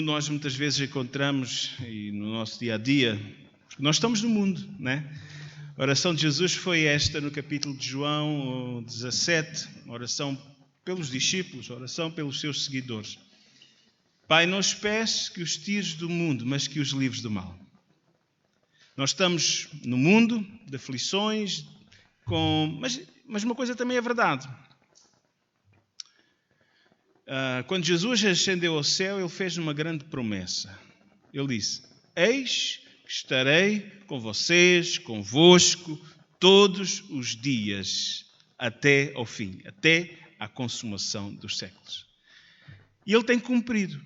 como nós muitas vezes encontramos e no nosso dia a dia, porque nós estamos no mundo, né? A oração de Jesus foi esta no capítulo de João 17, oração pelos discípulos, oração pelos seus seguidores. Pai, não os peço que os tires do mundo, mas que os livres do mal. Nós estamos no mundo de aflições, mas uma coisa também é verdade. Quando Jesus ascendeu ao céu, ele fez uma grande promessa. Ele disse: eis que estarei com vocês, convosco, todos os dias, até ao fim, até à consumação dos séculos. E ele tem cumprido.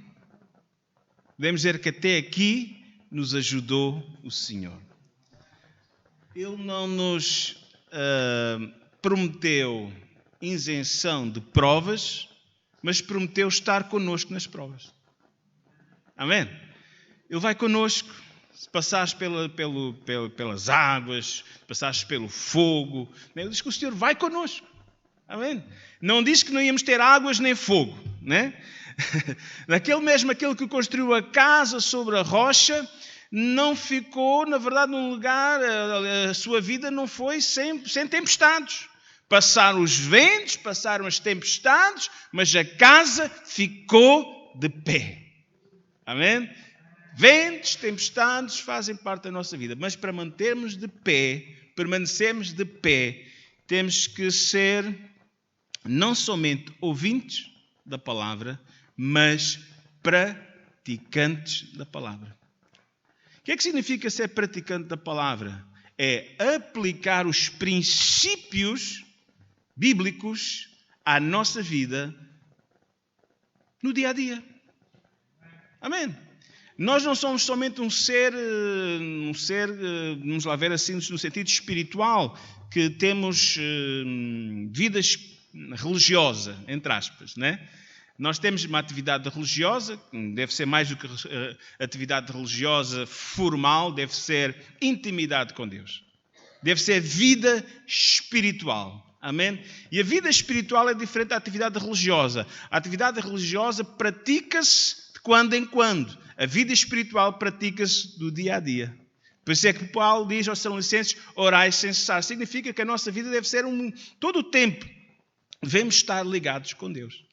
Podemos dizer que até aqui nos ajudou o Senhor. Ele não nos prometeu isenção de provas, mas prometeu estar connosco nas provas. Amém? Ele vai connosco. Se passares pelas águas, se passares pelo fogo, ele diz que o Senhor vai connosco. Amém? Não diz que não íamos ter águas nem fogo, né? Aquele que construiu a casa sobre a rocha, não ficou, na verdade, num lugar, a sua vida não foi sem tempestades. Passaram os ventos, passaram as tempestades, mas a casa ficou de pé. Amém? Ventos, tempestades fazem parte da nossa vida, mas para mantermos de pé, permanecermos de pé, temos que ser não somente ouvintes da palavra, mas praticantes da palavra. O que é que significa ser praticante da palavra? É aplicar os princípios bíblicos à nossa vida no dia a dia. Amém? Nós não somos somente um ser, vamos lá ver assim, no sentido espiritual, que temos vidas religiosa, entre aspas, né? Nós temos uma atividade religiosa, deve ser mais do que atividade religiosa formal, deve ser intimidade com Deus. Deve ser vida espiritual. Amém? E a vida espiritual é diferente da atividade religiosa. A atividade religiosa pratica-se de quando em quando. A vida espiritual pratica-se do dia a dia. Por isso é que Paulo diz aos Tessalonicenses: orai sem cessar. Significa que a nossa vida deve ser todo o tempo. Devemos estar ligados com Deus.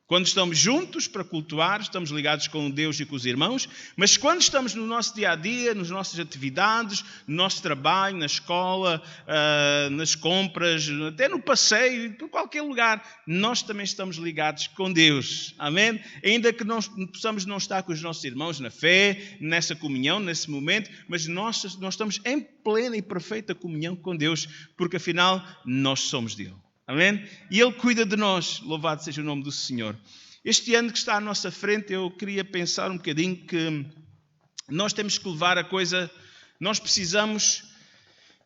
Quando estamos juntos para cultuar, estamos ligados com Deus e com os irmãos, mas quando estamos no nosso dia-a-dia, nas nossas atividades, no nosso trabalho, na escola, nas compras, até no passeio, por qualquer lugar, nós também estamos ligados com Deus. Amém? Ainda que não possamos não estar com os nossos irmãos na fé, nessa comunhão, nesse momento, mas nós estamos em plena e perfeita comunhão com Deus, porque afinal nós somos dele. Amém? E Ele cuida de nós, louvado seja o nome do Senhor. Este ano que está à nossa frente, eu queria pensar um bocadinho que nós temos que levar a coisa, nós precisamos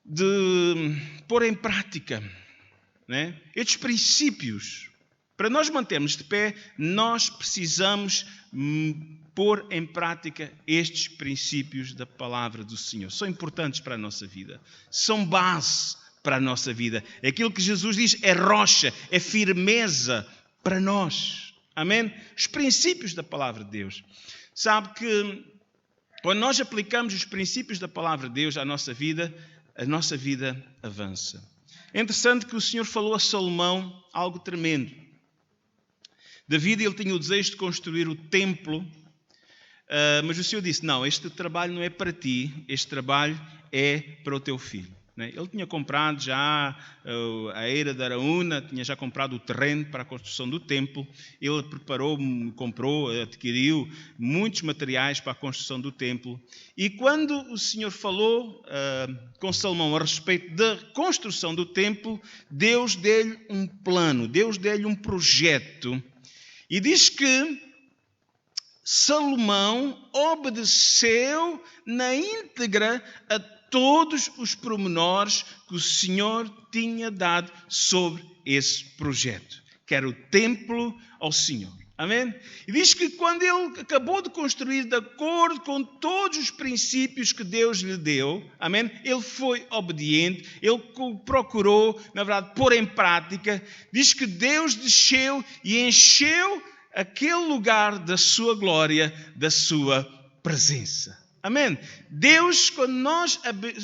de pôr em prática, né? Estes princípios. Para nós mantermos de pé, nós precisamos pôr em prática estes princípios da palavra do Senhor. São importantes para a nossa vida, são base para a nossa vida. Aquilo que Jesus diz é rocha, é firmeza para nós. Amém? Os princípios da palavra de Deus. Sabe que quando nós aplicamos os princípios da palavra de Deus à nossa vida, a nossa vida avança. É interessante que o Senhor falou a Salomão algo tremendo. David, ele tinha o desejo de construir o templo, mas o Senhor disse: não, este trabalho não é para ti, este trabalho é para o teu filho. Ele tinha comprado já a Eira de Araúna, tinha já comprado o terreno para a construção do templo. Ele preparou, comprou, adquiriu muitos materiais para a construção do templo. E quando o Senhor falou com Salomão a respeito da construção do templo, Deus deu-lhe um plano, Deus deu-lhe um projeto. E diz que Salomão obedeceu na íntegra a todos os pormenores que o Senhor tinha dado sobre esse projeto, que era o templo ao Senhor. Amém? E diz que quando ele acabou de construir de acordo com todos os princípios que Deus lhe deu, amém? Ele foi obediente, ele procurou, na verdade, pôr em prática. Diz que Deus desceu e encheu aquele lugar da sua glória, da sua presença. Amém? Deus, quando nós,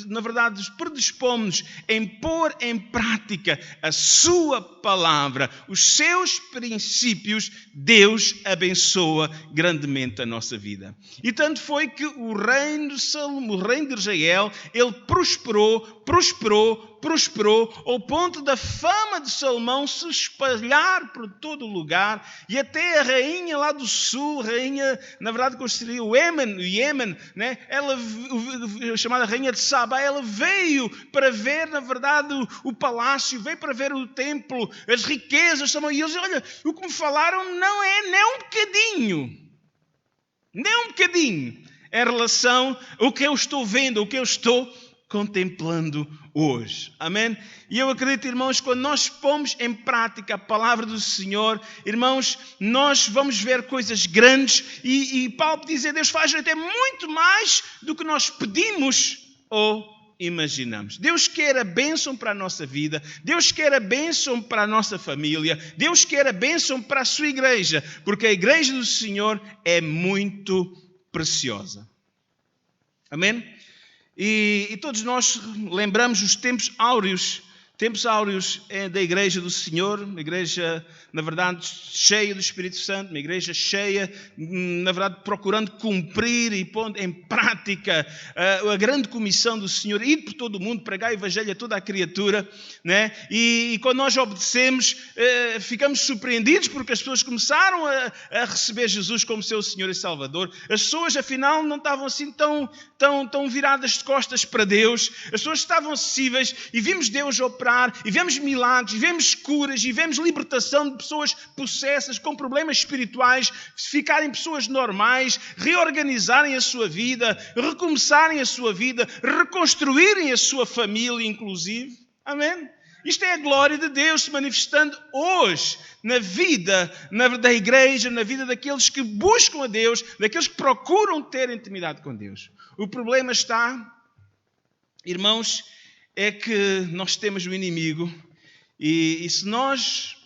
na verdade, nos predispomos em pôr em prática a sua palavra, os seus princípios, Deus abençoa grandemente a nossa vida. E tanto foi que o reino de Israel, ele prosperou, ao ponto da fama de Salomão se espalhar por todo o lugar, e até a rainha lá do sul, na verdade, que seria o Iêmen, né? Ela, chamada rainha de Saba, ela veio para ver, na verdade, o palácio, veio para ver o templo, as riquezas, e eles, olha, o que me falaram não é nem um bocadinho, em relação ao que eu estou vendo, o que eu estou contemplando hoje. Amém? E eu acredito, irmãos, quando nós pomos em prática a palavra do Senhor, irmãos, nós vamos ver coisas grandes e Paulo diz a Deus, faz até muito mais do que nós pedimos ou imaginamos. Deus quer a bênção para a nossa vida, Deus quer a bênção para a nossa família, Deus quer a bênção para a sua igreja, porque a igreja do Senhor é muito preciosa. Amém? E todos nós lembramos os tempos áureos da igreja do Senhor, uma igreja, na verdade, cheia do Espírito Santo, uma igreja cheia, na verdade, procurando cumprir e pondo em prática a grande comissão do Senhor, ir por todo o mundo, pregar o evangelho a toda a criatura, né? E quando nós obedecemos, ficamos surpreendidos porque as pessoas começaram a receber Jesus como seu Senhor e Salvador. As pessoas, afinal, não estavam assim tão viradas de costas para Deus, as pessoas estavam acessíveis e vimos Deus operar, e vemos milagres, e vemos curas, e vemos libertação de pessoas possessas com problemas espirituais, ficarem pessoas normais, reorganizarem a sua vida, recomeçarem a sua vida, reconstruírem a sua família, inclusive. Amém? Isto é a glória de Deus se manifestando hoje na vida da igreja, na vida daqueles que buscam a Deus, daqueles que procuram ter intimidade com Deus. O problema está, irmãos, é que nós temos o inimigo e se nós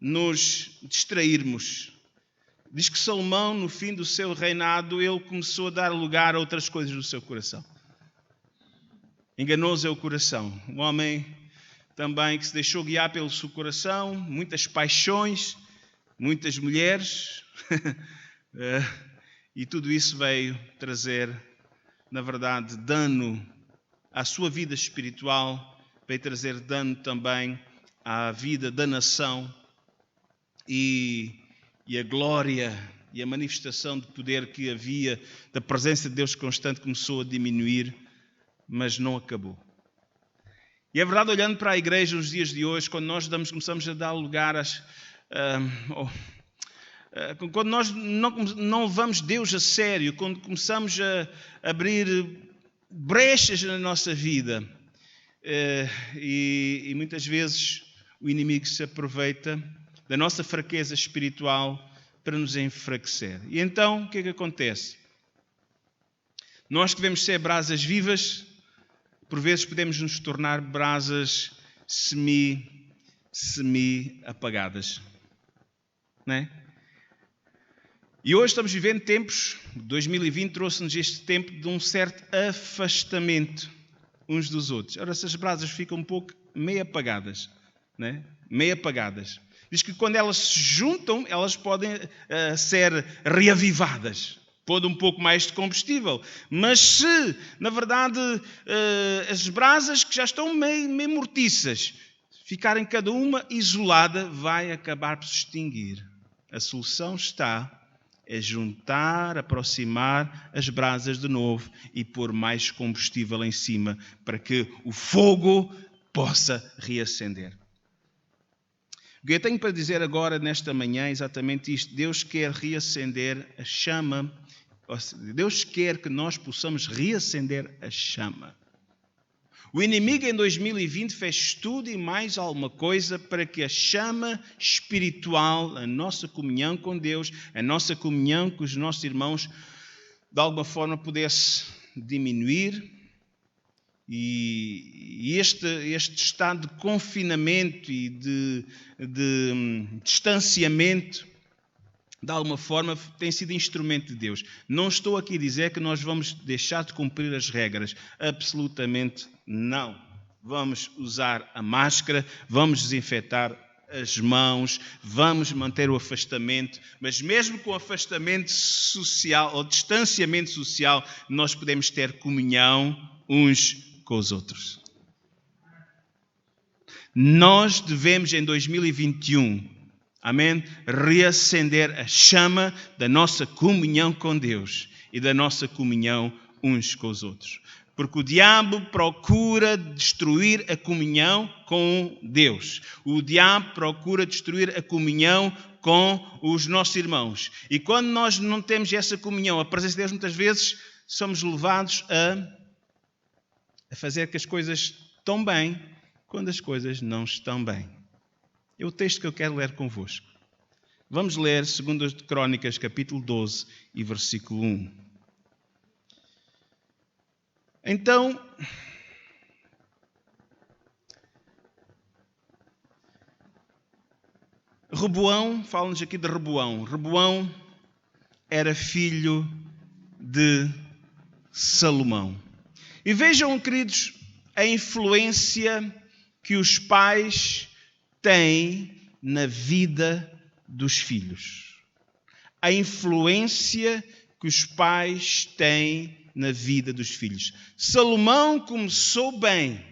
nos distrairmos, diz que Salomão, no fim do seu reinado, ele começou a dar lugar a outras coisas no seu coração. Enganoso é o coração. Um homem também que se deixou guiar pelo seu coração, muitas paixões, muitas mulheres, e tudo isso veio trazer, na verdade, dano à sua vida espiritual, veio trazer dano também à vida da nação e a glória e a manifestação de poder que havia, da presença de Deus constante, começou a diminuir, mas não acabou. E é verdade, olhando para a igreja nos dias de hoje, quando nós começamos a dar lugar quando nós não levamos Deus a sério, quando começamos a abrir brechas na nossa vida, e muitas vezes o inimigo se aproveita da nossa fraqueza espiritual para nos enfraquecer. E então, o que é que acontece? Nós que devemos ser brasas vivas, por vezes podemos nos tornar brasas semi-apagadas. Não é? E hoje estamos vivendo tempos, 2020 trouxe-nos este tempo de um certo afastamento uns dos outros. Ora, essas brasas ficam um pouco meio apagadas, né? Meio apagadas. Diz que quando elas se juntam, elas podem ser reavivadas, pondo um pouco mais de combustível. Mas se, na verdade, as brasas que já estão meio mortiças, ficarem cada uma isolada, vai acabar por se extinguir. A solução está é juntar, aproximar as brasas de novo e pôr mais combustível em cima para que o fogo possa reacender. O que eu tenho para dizer agora, nesta manhã, é exatamente isto. Deus quer reacender a chama. Deus quer que nós possamos reacender a chama. O inimigo em 2020 fez tudo e mais alguma coisa para que a chama espiritual, a nossa comunhão com Deus, a nossa comunhão com os nossos irmãos, de alguma forma pudesse diminuir E este estado de confinamento e de distanciamento, de alguma forma, tem sido instrumento de Deus. Não estou aqui a dizer que nós vamos deixar de cumprir as regras. Absolutamente não. Vamos usar a máscara, vamos desinfetar as mãos, vamos manter o afastamento, mas mesmo com o afastamento social ou distanciamento social, nós podemos ter comunhão uns com os outros. Nós devemos, em 2021, amém, reacender a chama da nossa comunhão com Deus e da nossa comunhão uns com os outros. Porque o diabo procura destruir a comunhão com Deus. O diabo procura destruir a comunhão com os nossos irmãos. E quando nós não temos essa comunhão, a presença de Deus, muitas vezes somos levados a fazer que as coisas estão bem quando as coisas não estão bem. É o texto que eu quero ler convosco. Vamos ler 2 Crônicas, capítulo 12 e versículo 1. Então, Roboão, fala-nos aqui de Roboão. Roboão era filho de Salomão. E vejam, queridos, a influência que os pais têm na vida dos filhos. A influência que os pais têm na vida dos filhos. Salomão começou bem,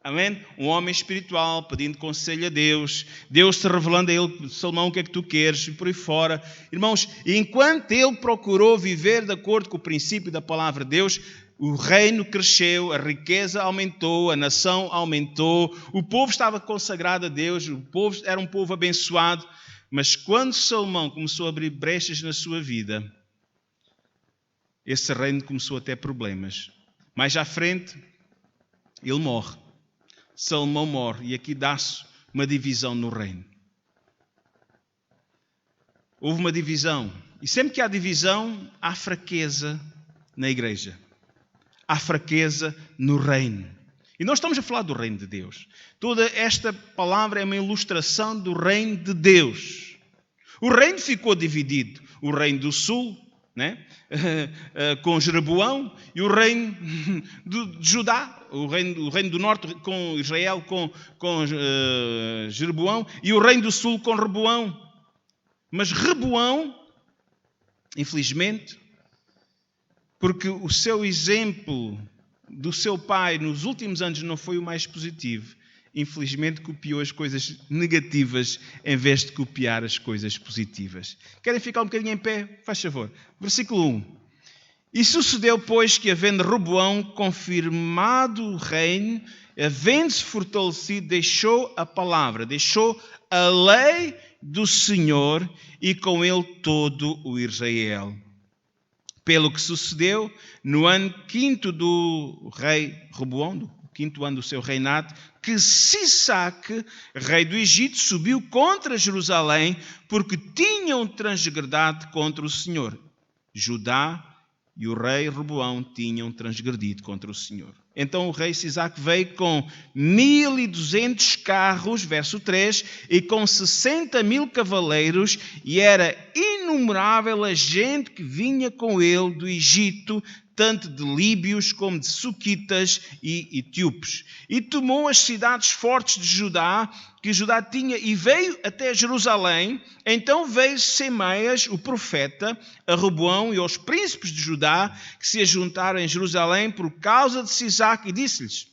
amém? Um homem espiritual, pedindo conselho a Deus, Deus se revelando a ele: Salomão, o que é que tu queres? E por aí fora. Irmãos, enquanto ele procurou viver de acordo com o princípio da palavra de Deus, o reino cresceu, a riqueza aumentou, a nação aumentou, o povo estava consagrado a Deus, o povo era um povo abençoado. Mas quando Salomão começou a abrir brechas na sua vida, esse reino começou a ter problemas. Mais à frente, ele morre. Salomão morre. E aqui dá-se uma divisão no reino. Houve uma divisão. E sempre que há divisão, há fraqueza na igreja. Há fraqueza no reino. E nós estamos a falar do reino de Deus. Toda esta palavra é uma ilustração do reino de Deus. O reino ficou dividido. O reino do sul, né? Com Jeroboão, e o reino de Judá, o reino do norte com Israel, com Jeroboão, e o reino do sul com Roboão. Mas Roboão, infelizmente, porque o seu exemplo do seu pai nos últimos anos não foi o mais positivo, infelizmente copiou as coisas negativas em vez de copiar as coisas positivas. Querem ficar um bocadinho em pé? Faz favor. Versículo 1. E sucedeu, pois, que havendo Roboão confirmado o reino, havendo-se fortalecido, deixou a palavra, deixou a lei do Senhor e com ele todo o Israel. Pelo que sucedeu, no ano 5º do rei Roboão, do 5º ano do seu reinado, que Sisaque, rei do Egito, subiu contra Jerusalém, porque tinham transgredado contra o Senhor. Judá e o rei Roboão tinham transgredido contra o Senhor. Então o rei Sisaque veio com 1.200 carros, verso 3, e com 60.000 cavaleiros, e era inumerável a gente que vinha com ele do Egito, tanto de líbios como de suquitas e etíopes. E tomou as cidades fortes de Judá, que Judá tinha, e veio até Jerusalém. Então veio Semeias, o profeta, a Roboão e aos príncipes de Judá, que se ajuntaram em Jerusalém por causa de Sisaque, e disse-lhes: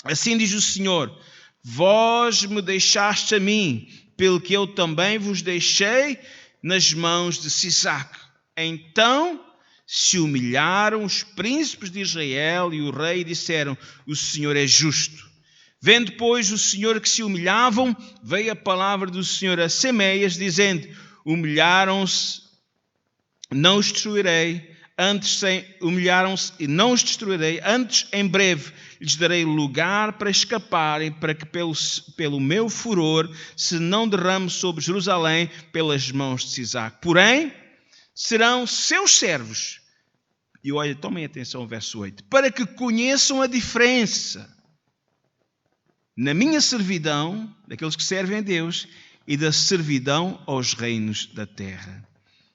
assim diz o Senhor, vós me deixaste a mim, pelo que eu também vos deixei nas mãos de Sisaque. Então se humilharam os príncipes de Israel e o rei disseram: o Senhor é justo. Vendo, pois, o Senhor que se humilhavam, veio a palavra do Senhor a Semeias, dizendo: humilharam-se, não os destruirei, humilharam-se e não os destruirei, antes em breve lhes darei lugar para escaparem, para que pelo meu furor se não derrame sobre Jerusalém pelas mãos de Sisaque. Porém, serão seus servos, E olha, tomem atenção ao verso 8. Para que conheçam a diferença na minha servidão, daqueles que servem a Deus, e da servidão aos reinos da terra.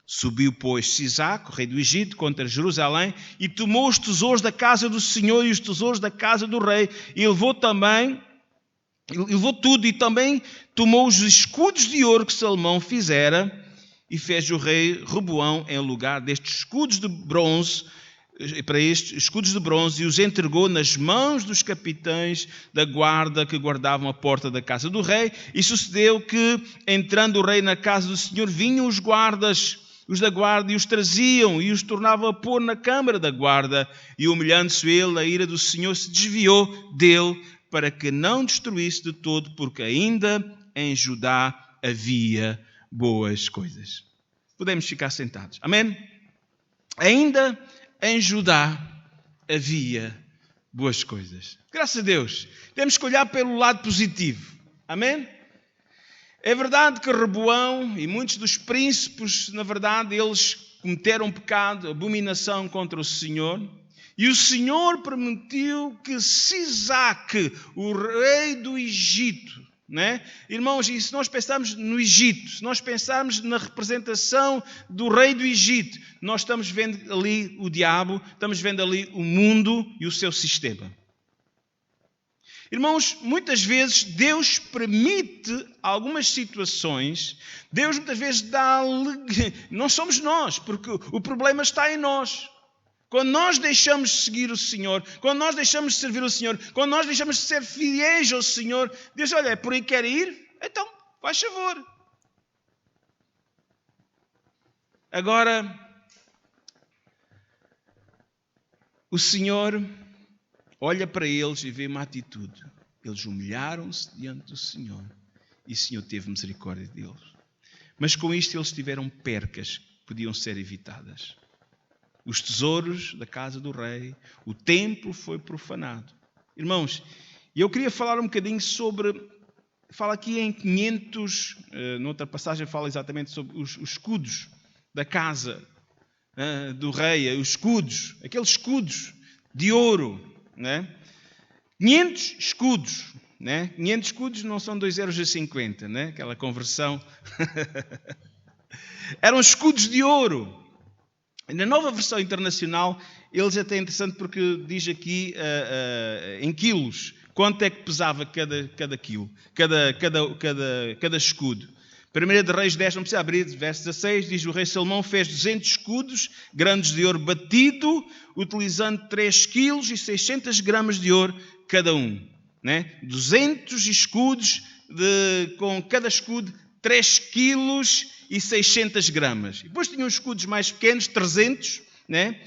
Subiu, pois, Sisaco, rei do Egito, contra Jerusalém, e tomou os tesouros da casa do Senhor e os tesouros da casa do rei, e levou tudo, e também tomou os escudos de ouro que Salomão fizera, e fez o rei Roboão em lugar destes escudos de bronze, para estes escudos de bronze, e os entregou nas mãos dos capitães da guarda que guardavam a porta da casa do rei. E sucedeu que, entrando o rei na casa do Senhor, vinham os guardas, os da guarda, e os traziam, e os tornavam a pôr na câmara da guarda. E humilhando-se ele, a ira do Senhor se desviou dele, para que não destruísse de todo, porque ainda em Judá havia boas coisas. Podemos ficar sentados. Amém? Ainda em Judá havia boas coisas. Graças a Deus. Temos que olhar pelo lado positivo. Amém? É verdade que Roboão e muitos dos príncipes, na verdade, eles cometeram pecado, abominação contra o Senhor. E o Senhor permitiu que Sisaque, o rei do Egito, né? Irmãos, e se nós pensarmos no Egito, se nós pensarmos na representação do rei do Egito, nós estamos vendo ali o diabo, estamos vendo ali o mundo e o seu sistema. Irmãos, muitas vezes Deus permite algumas situações, Deus muitas vezes dá, não somos nós, porque o problema está em nós. Quando nós deixamos de seguir o Senhor, quando nós deixamos de servir o Senhor, quando nós deixamos de ser fiéis ao Senhor, Deus, olha, é por aí que quer ir? Então, faz favor. Agora, o Senhor olha para eles e vê uma atitude. Eles humilharam-se diante do Senhor e o Senhor teve misericórdia deles. Mas com isto eles tiveram percas que podiam ser evitadas. Os tesouros da casa do rei, o templo foi profanado. Irmãos, eu queria falar um bocadinho sobre, fala aqui em 500, noutra passagem fala exatamente sobre os escudos da casa do rei, os escudos, aqueles escudos de ouro, né? 500 escudos, né? 500 escudos não são 2,50 €, né? Aquela conversão. Eram escudos de ouro. Na nova versão internacional, eles até é interessante porque diz aqui em quilos, quanto é que pesava cada quilo, cada escudo. 1 de Reis 10, não precisa abrir, verso 16, diz: o rei Salomão fez 200 escudos, grandes de ouro batido, utilizando 3 quilos e 600 gramas de ouro cada um. Né? 200 escudos, com cada escudo 3 quilos e 600 gramas. E depois tinham os escudos mais pequenos, 300, né?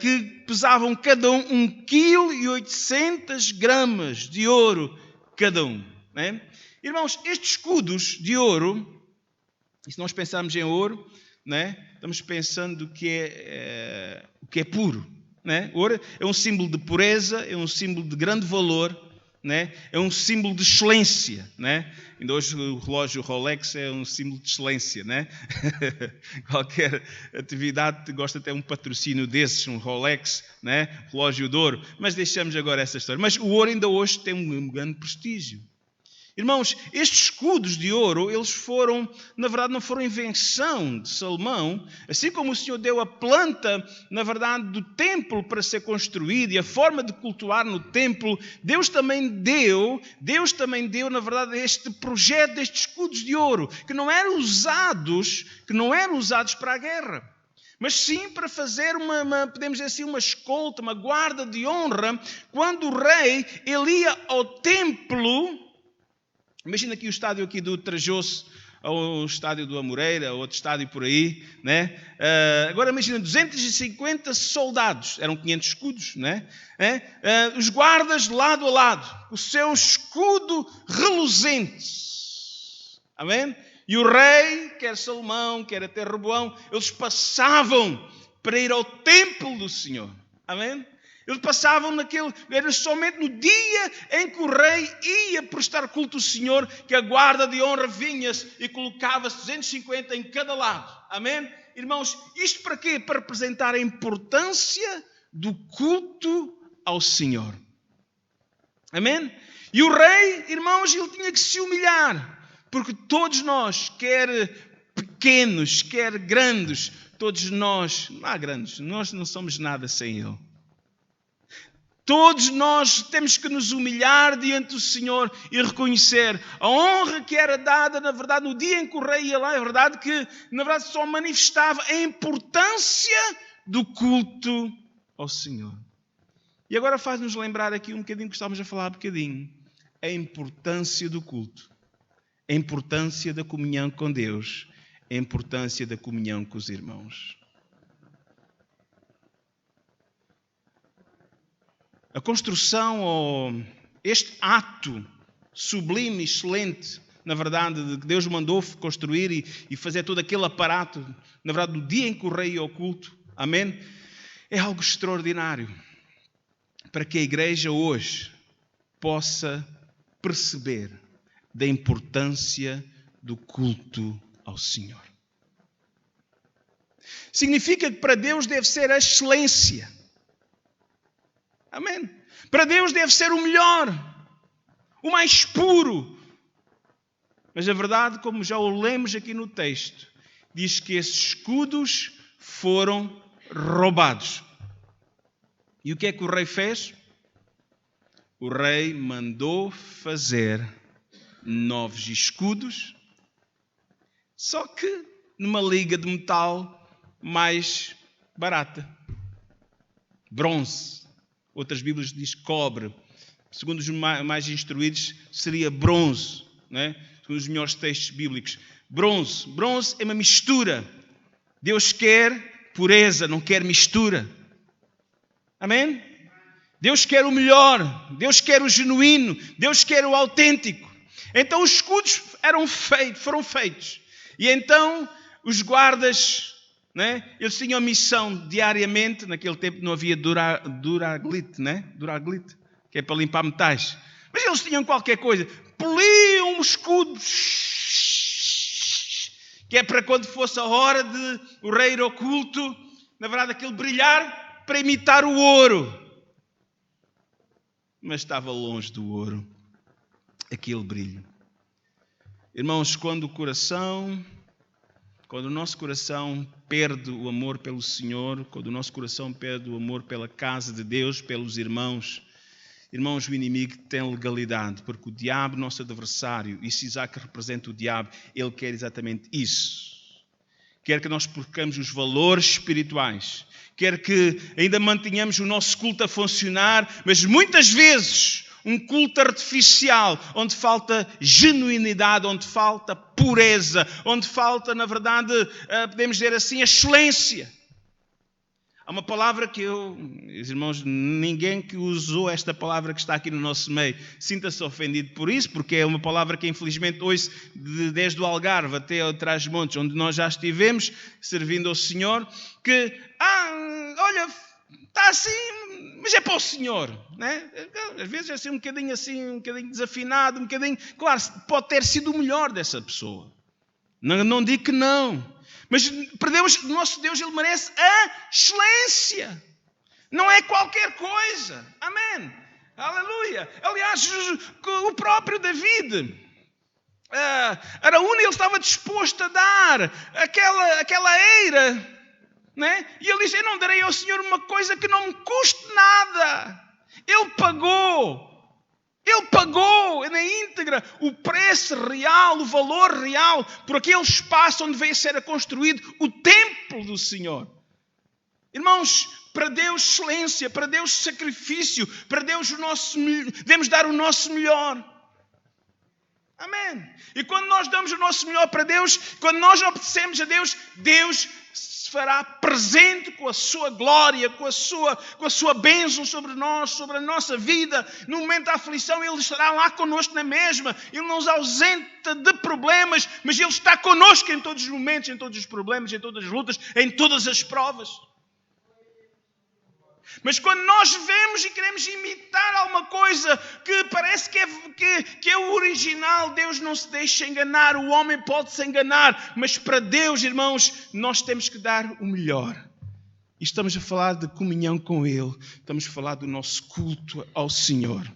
Que pesavam cada um 1 kg e 800 gramas de ouro cada um. Né? Irmãos, estes escudos de ouro, e se nós pensarmos em ouro, né? Estamos pensando o que é puro. Né? Ouro é um símbolo de pureza, é um símbolo de grande valor, né? É um símbolo de excelência. Né? Ainda hoje o relógio Rolex é um símbolo de excelência. Né? Qualquer atividade gosta de ter um patrocínio desses, um Rolex, né? Relógio de ouro. Mas deixamos agora essa história. Mas o ouro ainda hoje tem um grande prestígio. Irmãos, estes escudos de ouro, eles foram, na verdade, não foram invenção de Salomão. Assim como o Senhor deu a planta, na verdade, do templo para ser construído e a forma de cultuar no templo, Deus também deu, na verdade, este projeto destes escudos de ouro, que não eram usados para a guerra. Mas sim para fazer podemos dizer assim, uma escolta, uma guarda de honra, quando o rei, ele ia ao templo. Imagina aqui o estádio aqui do Trajoso, ou o estádio do Amoreira, ou outro estádio por aí, né? Agora imagina 250 soldados, eram 500 escudos, né? Os guardas lado a lado, o seu escudo reluzente. Amém? E o rei, quer Salomão, quer até Roboão, eles passavam para ir ao templo do Senhor. Amém? Eles passavam era somente no dia em que o rei ia prestar culto ao Senhor, que a guarda de honra vinha-se e colocava-se 250 em cada lado. Amém? Irmãos, isto para quê? Para representar a importância do culto ao Senhor. Amém? E o rei, irmãos, ele tinha que se humilhar, porque todos nós, quer pequenos, quer grandes, todos nós, não há grandes, nós não somos nada sem ele. Todos nós temos que nos humilhar diante do Senhor e reconhecer a honra que era dada, na verdade, no dia em que o rei ia lá. É verdade que, na verdade, só manifestava a importância do culto ao Senhor. E agora faz-nos lembrar aqui um bocadinho que estávamos a falar um bocadinho. A importância do culto. A importância da comunhão com Deus. A importância da comunhão com os irmãos. A construção, ou este ato sublime, excelente, na verdade, de que Deus mandou construir e fazer todo aquele aparato, na verdade, no dia em que o rei ia ao culto, amém? É algo extraordinário para que a igreja hoje possa perceber da importância do culto ao Senhor. Significa que para Deus deve ser a excelência. Amém? Para Deus deve ser o melhor, o mais puro. Mas a verdade, como já o lemos aqui no texto, diz que esses escudos foram roubados. E o que é que o rei fez? O rei mandou fazer novos escudos, só que numa liga de metal mais barata. Bronze. Outras Bíblias dizem cobre. Segundo os mais instruídos, seria bronze. Né? Segundo os melhores textos bíblicos. Bronze. Bronze é uma mistura. Deus quer pureza, não quer mistura. Amém? Deus quer o melhor. Deus quer o genuíno. Deus quer o autêntico. Então os escudos foram feitos. E então os guardas... né? Eles tinham a missão diariamente, naquele tempo não havia Duraglite, né? Duraglite, que é para limpar metais. Mas eles tinham qualquer coisa, poliam o escudo, que é para quando fosse a hora de o rei ir ao culto, na verdade aquele brilhar para imitar o ouro. Mas estava longe do ouro, aquele brilho. Irmãos, quando o nosso coração perde o amor pelo Senhor, quando o nosso coração perde o amor pela casa de Deus, pelos irmãos, o inimigo tem legalidade, porque o diabo, nosso adversário, e se Isaac representa o diabo, ele quer exatamente isso. Quer que nós percamos os valores espirituais, quer que ainda mantenhamos o nosso culto a funcionar, mas muitas vezes um culto artificial, onde falta genuinidade, onde falta pureza, onde falta, na verdade, podemos dizer assim, a excelência. Há uma palavra que irmãos, ninguém que usou esta palavra que está aqui no nosso meio, sinta-se ofendido por isso, porque é uma palavra que infelizmente ouço desde o Algarve até ao Trás-os-Montes, onde nós já estivemos, servindo ao Senhor, que, olha, está assim, mas é para o Senhor, né? Às vezes é assim um bocadinho desafinado, claro, pode ter sido o melhor dessa pessoa. Não digo que não. Mas para Deus, o nosso Deus, Ele merece a excelência. Não é qualquer coisa. Amém. Aleluia. Aliás, o próprio David, Araúna, ele estava disposto a dar aquela eira, né? E ele diz, eu não darei ao Senhor uma coisa que não me custe nada. Ele pagou na íntegra o preço real, o valor real, por aquele espaço onde veio ser construído o templo do Senhor. Irmãos, para Deus excelência, para Deus sacrifício, para Deus devemos dar o nosso melhor. Amém. E quando nós damos o nosso melhor para Deus, quando nós obedecemos a Deus, Deus se fará presente com a sua glória, com a sua bênção sobre nós, sobre a nossa vida. No momento da aflição, Ele estará lá connosco na mesma. Ele não nos ausenta de problemas, mas Ele está connosco em todos os momentos, em todos os problemas, em todas as lutas, em todas as provas. Mas quando nós vemos e queremos imitar alguma coisa que parece que é o original, Deus não se deixa enganar, o homem pode se enganar, mas para Deus, irmãos, nós temos que dar o melhor. E estamos a falar de comunhão com Ele, estamos a falar do nosso culto ao Senhor.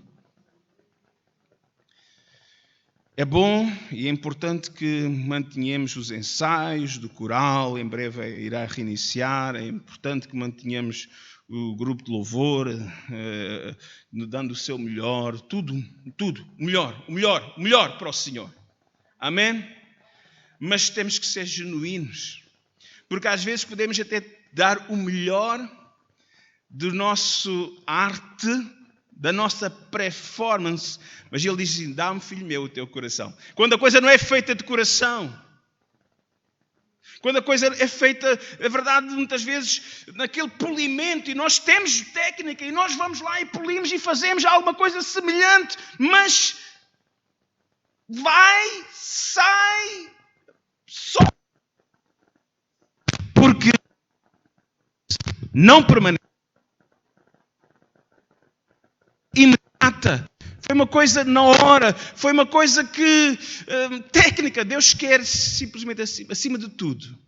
É bom e é importante que mantenhamos os ensaios do coral, em breve irá reiniciar, é importante que mantenhamos o grupo de louvor, dando o seu melhor, tudo, o melhor para o Senhor. Amém? Mas temos que ser genuínos, porque às vezes podemos até dar o melhor do nosso arte, da nossa performance, mas Ele diz assim, dá-me, filho meu, o teu coração. Quando a coisa não é feita de coração, quando a coisa é feita, é verdade, muitas vezes, naquele polimento, e nós temos técnica, e nós vamos lá e polimos e fazemos alguma coisa semelhante, mas sai, só porque não permanece. Imediata. Foi uma coisa na hora, foi uma coisa que técnica. Deus quer simplesmente acima de tudo.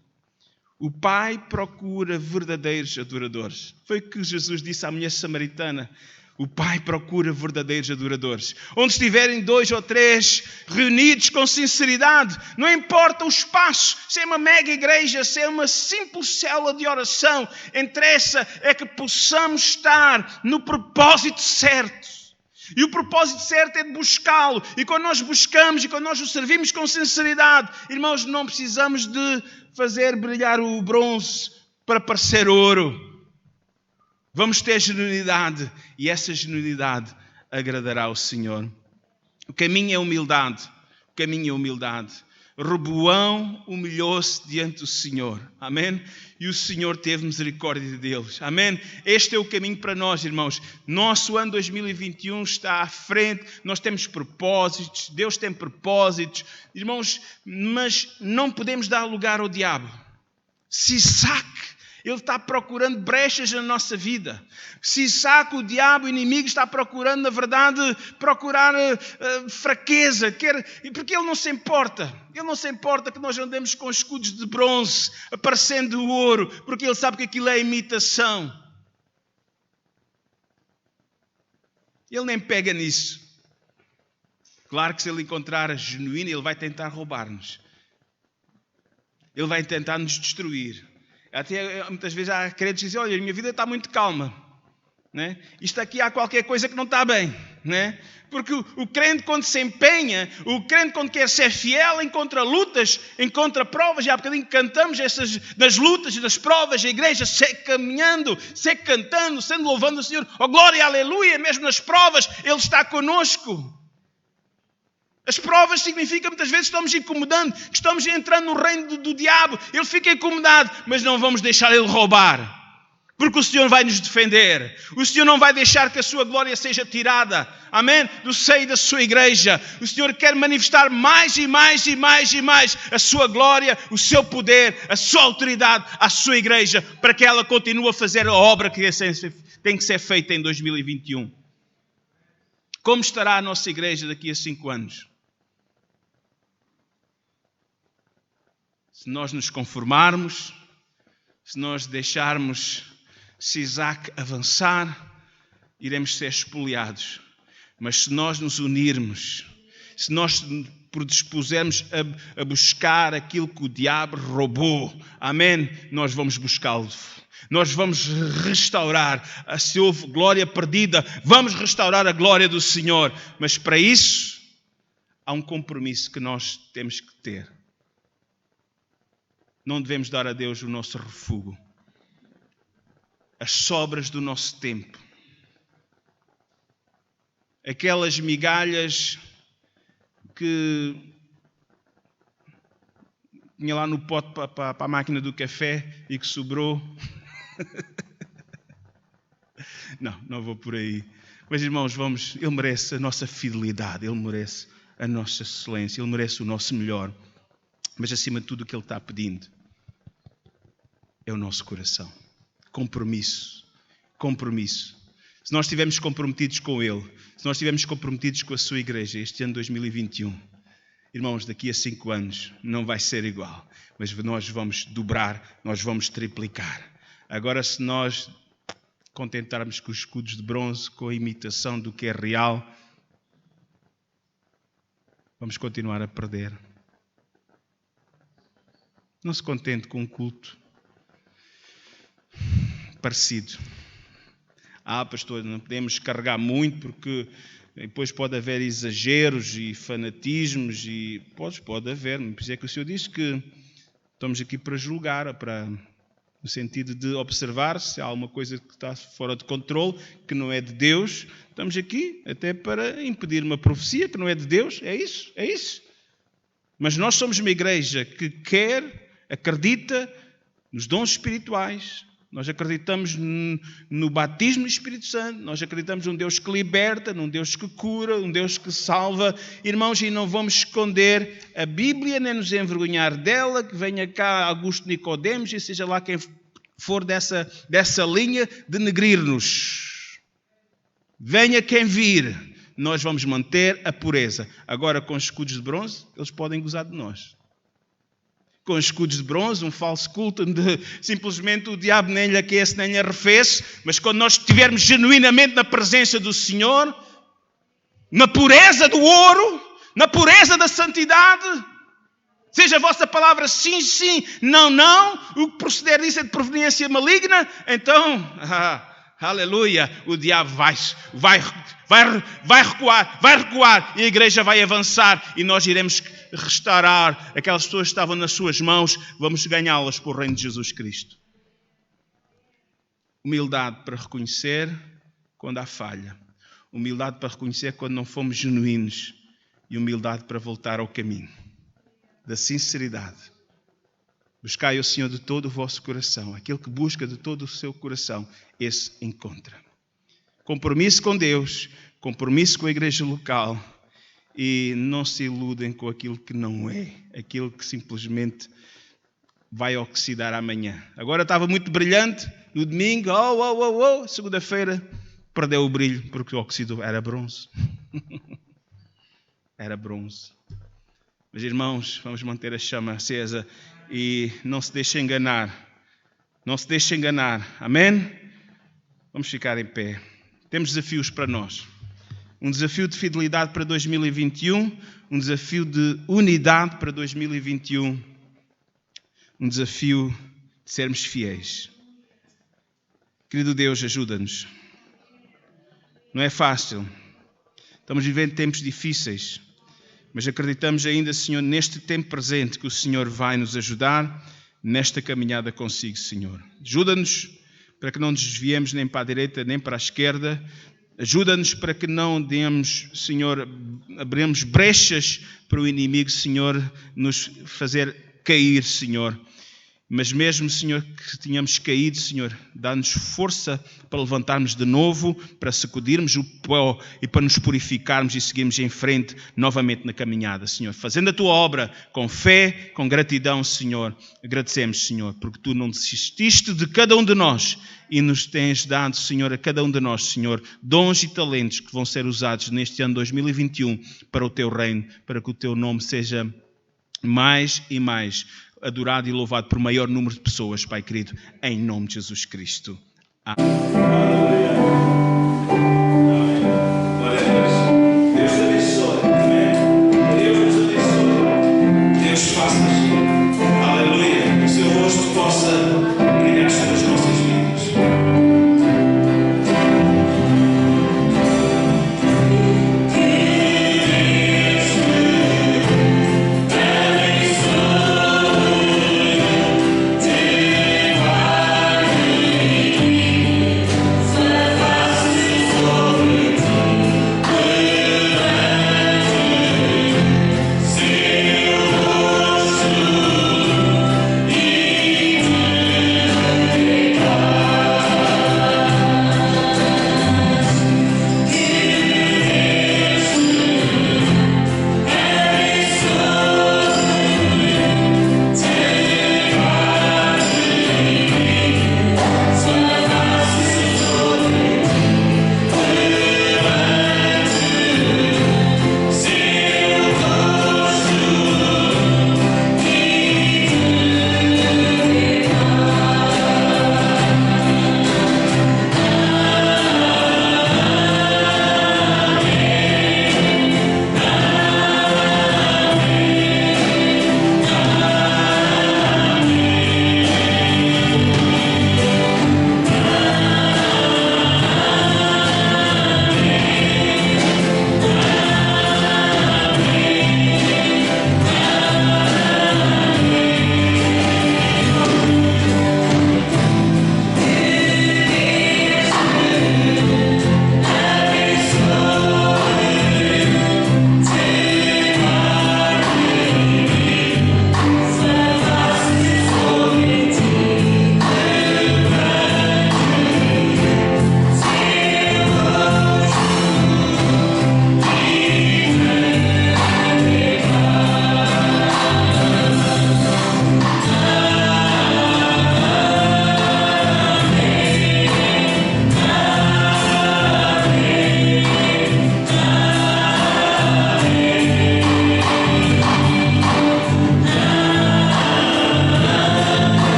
O Pai procura verdadeiros adoradores. Foi o que Jesus disse à mulher samaritana. O Pai procura verdadeiros adoradores. Onde estiverem 2 ou 3 reunidos com sinceridade, não importa o espaço, se é uma mega igreja, se é uma simples célula de oração, interessa é que possamos estar no propósito certo. E o propósito certo é de buscá-lo. E quando nós buscamos e quando nós o servimos com sinceridade, irmãos, não precisamos de fazer brilhar o bronze para parecer ouro. Vamos ter genuinidade e essa genuinidade agradará ao Senhor. O caminho é humildade. Roboão humilhou-se diante do Senhor. Amém? E o Senhor teve misericórdia deles. Amém? Este é o caminho para nós, irmãos. Nosso ano 2021 está à frente. Nós temos propósitos. Deus tem propósitos. Irmãos, mas não podemos dar lugar ao diabo. Ele está procurando brechas na nossa vida. O diabo, o inimigo, está procurando, na verdade, fraqueza. Porque ele não se importa. Ele não se importa que nós andemos com escudos de bronze, aparecendo o ouro, porque ele sabe que aquilo é imitação. Ele nem pega nisso. Claro que se ele encontrar a genuína, ele vai tentar roubar-nos. Ele vai tentar nos destruir. Até muitas vezes há crentes que dizem, olha, a minha vida está muito calma. Né? Isto aqui há qualquer coisa que não está bem. Né? Porque o crente quando se empenha, o crente quando quer ser fiel, encontra lutas, encontra provas. E há bocadinho cantamos das lutas e das provas, a igreja segue caminhando, segue cantando, sendo louvando o Senhor. Oh glória, aleluia, mesmo nas provas Ele está conosco. As provas significam muitas vezes estamos incomodando, que estamos entrando no reino do diabo. Ele fica incomodado, mas não vamos deixar ele roubar. Porque o Senhor vai nos defender. O Senhor não vai deixar que a sua glória seja tirada. Amém? Do seio da sua igreja. O Senhor quer manifestar mais e mais a sua glória, o seu poder, a sua autoridade à sua igreja, para que ela continue a fazer a obra que tem que ser feita em 2021. Como estará a nossa igreja daqui a 5 anos? Se nós nos conformarmos, se nós deixarmos Isaac avançar, iremos ser espoliados. Mas se nós nos unirmos, se nós predispusermos a buscar aquilo que o diabo roubou, amém? Nós vamos buscá-lo. Nós vamos restaurar a sua glória perdida. Vamos restaurar a glória do Senhor. Mas para isso, há um compromisso que nós temos que ter. Não devemos dar a Deus o nosso refúgio, as sobras do nosso tempo, aquelas migalhas que tinha lá no pote para a máquina do café e que sobrou. Não vou por aí. Mas irmãos, Ele merece a nossa fidelidade, Ele merece a nossa excelência, Ele merece o nosso melhor. Mas acima de tudo o que Ele está pedindo é o nosso coração. Compromisso. compromisso. Se nós estivermos comprometidos com Ele, se nós estivermos comprometidos com a sua igreja este ano 2021, irmãos, daqui a 5 anos não vai ser igual, mas nós vamos dobrar, nós vamos triplicar. Agora, se nós contentarmos com os escudos de bronze, com a imitação do que é real, vamos continuar a perder. Não se contente com um culto parecido. Pastor, não podemos carregar muito porque depois pode haver exageros e fanatismos e pode haver. Por é que o Senhor diz que estamos aqui para julgar, no sentido de observar se há alguma coisa que está fora de controle, que não é de Deus. Estamos aqui até para impedir uma profecia que não é de Deus. É isso. Mas nós somos uma igreja que acredita nos dons espirituais. Nós acreditamos no batismo do Espírito Santo. Nós acreditamos num Deus que liberta, num Deus que cura, um Deus que salva. Irmãos, e não vamos esconder a Bíblia, nem nos envergonhar dela. Que venha cá Augusto Nicodemos e seja lá quem for dessa linha, denegrir-nos. Venha quem vir. Nós vamos manter a pureza. Agora, com os escudos de bronze, eles podem gozar de nós. Com escudos de bronze, um falso culto, onde simplesmente o diabo nem lhe aquece, nem lhe arrefece, mas quando nós estivermos genuinamente na presença do Senhor, na pureza do ouro, na pureza da santidade, seja a vossa palavra sim, sim, não, não, o que proceder disso é de proveniência maligna, então, aleluia, o diabo vai recuar e a igreja vai avançar e nós iremos restaurar aquelas pessoas que estavam nas suas mãos, vamos ganhá-las para o reino de Jesus Cristo. Humildade para reconhecer quando há falha, humildade para reconhecer quando não fomos genuínos e humildade para voltar ao caminho da sinceridade. Buscai o Senhor de todo o vosso coração. Aquele que busca de todo o seu coração, esse encontra. Compromisso com Deus, compromisso com a igreja local e não se iludem com aquilo que não é, aquilo que simplesmente vai oxidar amanhã. Agora estava muito brilhante, no domingo, segunda-feira perdeu o brilho porque o oxidou, era bronze. Era bronze. Mas irmãos, vamos manter a chama acesa e não se deixe enganar. Não se deixe enganar. Amém? Vamos ficar em pé. Temos desafios para nós. Um desafio de fidelidade para 2021. Um desafio de unidade para 2021. Um desafio de sermos fiéis. Querido Deus, ajuda-nos. Não é fácil. Estamos vivendo tempos difíceis. Mas acreditamos ainda, Senhor, neste tempo presente que o Senhor vai nos ajudar nesta caminhada consigo, Senhor. Ajuda-nos para que não nos desviemos nem para a direita nem para a esquerda. Ajuda-nos para que não demos, Senhor, abrimos brechas para o inimigo, Senhor, nos fazer cair, Senhor. Mas mesmo, Senhor, que tenhamos caído, Senhor, dá-nos força para levantarmos de novo, para sacudirmos o pó e para nos purificarmos e seguirmos em frente novamente na caminhada, Senhor. Fazendo a Tua obra com fé, com gratidão, Senhor. Agradecemos, Senhor, porque Tu não desististe de cada um de nós e nos tens dado, Senhor, a cada um de nós, Senhor, dons e talentos que vão ser usados neste ano 2021 para o Teu reino, para que o Teu nome seja mais e mais adorado e louvado por maior número de pessoas, Pai querido, em nome de Jesus Cristo. Amém.